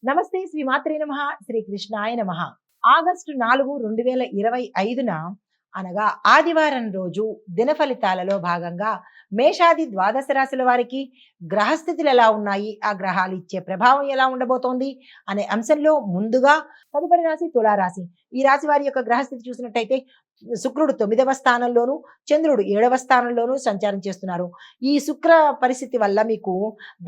నమస్తే శ్రీ మాత్రే నమః శ్రీ కృష్ణాయ నమః. ఆగస్టు 4, 2025న అనగా ఆదివారం రోజు దిన ఫలితాలలో భాగంగా మేషాది ద్వాదశ రాశుల వారికి గ్రహస్థితులు ఎలా ఉన్నాయి, ఆ గ్రహాలు ఇచ్చే ప్రభావం ఎలా ఉండబోతోంది అనే అంశంలో ముందుగా తదుపరి రాశి తులారాశి. ఈ రాశి వారి యొక్క గ్రహస్థితి చూసినట్టయితే శుక్రుడు 9వ స్థానంలోను, చంద్రుడు 7వ స్థానంలోను సంచారం చేస్తున్నారు. ఈ శుక్ర పరిస్థితి వల్ల మీకు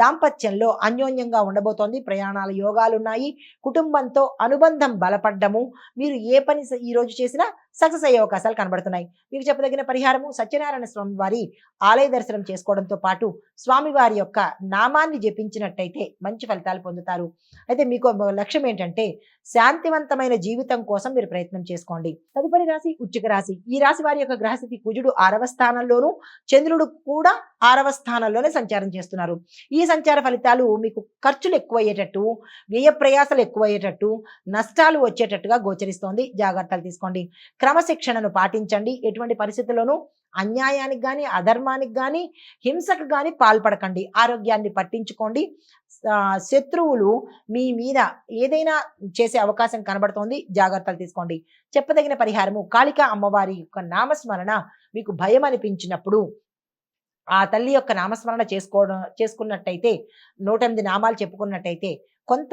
దాంపత్యంలో అన్యోన్యంగా ఉండబోతోంది. ప్రయాణాల యోగాలు ఉన్నాయి. కుటుంబంతో అనుబంధం బలపడ్డము, మీరు ఏ పని ఈ రోజు చేసినా సక్సెస్ అయ్యే అవకాశాలు కనబడుతున్నాయి. మీకు చెప్పదగిన పరిహారము సత్యనారాయణ స్వామి వారి ఆలయ దర్శనం చేసుకోవడంతో పాటు స్వామివారి యొక్క నామాన్ని జపించినట్టయితే మంచి ఫలితాలు పొందుతారు. అయితే మీకు లక్ష్యం ఏంటంటే శాంతివంతమైన జీవితం కోసం మీరు ప్రయత్నం చేసుకోండి. తదుపరి రాశి వృశ్చిక రాశి. ఈ రాశి వారి యొక్క గ్రహస్థితి కుజుడు 6వ స్థానంలోను, చంద్రుడు కూడా 6వ స్థానంలోనే సంచారం చేస్తున్నారు. ఈ సంచార ఫలితాలు మీకు ఖర్చులు ఎక్కువయ్యేటట్టు, వ్యయ ప్రయాసాలు ఎక్కువయ్యేటట్టు, నష్టాలు వచ్చేటట్టుగా గోచరిస్తోంది. జాగ్రత్తలు తీసుకోండి. క్రమశిక్షణను పాటించండి. ఎటువంటి పరిస్థితుల్లోనూ అన్యాయానికి కానీ, అధర్మానికి కానీ, హింసకు కానీ పాల్పడకండి. ఆరోగ్యాన్ని పట్టించుకోండి. శత్రువులు మీ మీద ఏదైనా చేసే అవకాశం కనబడుతోంది. జాగ్రత్తలు తీసుకోండి. చెప్పదగిన పరిహారము కాళికా అమ్మవారి యొక్క నామస్మరణ. మీకు భయం అనిపించినప్పుడు ఆ తల్లి యొక్క నామస్మరణ చేసుకున్నట్టయితే 108 నామాలు చెప్పుకున్నట్టయితే కొంత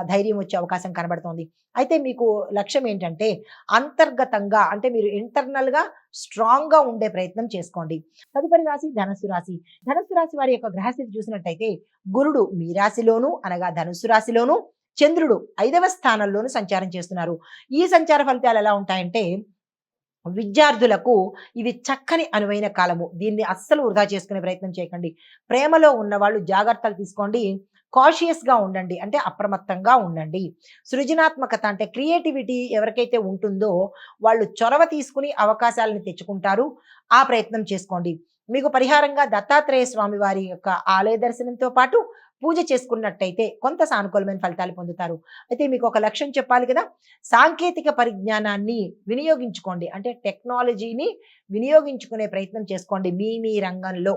ధైర్యం వచ్చే అవకాశం కనబడుతోంది. అయితే మీకు లక్ష్యం ఏంటంటే అంతర్గతంగా, అంటే మీరు ఇంటర్నల్గా స్ట్రాంగ్గా ఉండే ప్రయత్నం చేసుకోండి. తదుపరి రాశి ధనస్సు రాశి. ధనస్సు రాశి వారి యొక్క గ్రహస్థితి చూసినట్టయితే గురుడు మీ రాశిలోను అనగా ధనుస్సు రాశిలోను, చంద్రుడు 5వ స్థానంలోను సంచారం చేస్తున్నారు. ఈ సంచార ఫలితాలు ఎలా ఉంటాయంటే విద్యార్థులకు ఇది చక్కని అనువైన కాలము. దీన్ని అస్సలు వృధా చేసుకునే ప్రయత్నం చేయకండి. ప్రేమలో ఉన్నవాళ్ళు జాగ్రత్తలు తీసుకోండి. కాషియస్గా ఉండండి, అంటే అప్రమత్తంగా ఉండండి. సృజనాత్మకత అంటే క్రియేటివిటీ ఎవరికైతే ఉంటుందో వాళ్ళు చొరవ తీసుకుని అవకాశాలను తెచ్చుకుంటారు. ఆ ప్రయత్నం చేసుకోండి. మీకు పరిహారంగా దత్తాత్రేయ స్వామి వారి యొక్క ఆలయ దర్శనంతో పాటు పూజ చేసుకున్నట్టయితే కొంత సానుకూలమైన ఫలితాలు పొందుతారు. అయితే మీకు ఒక లక్ష్యం చెప్పాలి కదా, సాంకేతిక పరిజ్ఞానాన్ని వినియోగించుకోండి, అంటే టెక్నాలజీని వినియోగించుకునే ప్రయత్నం చేసుకోండి మీ రంగంలో.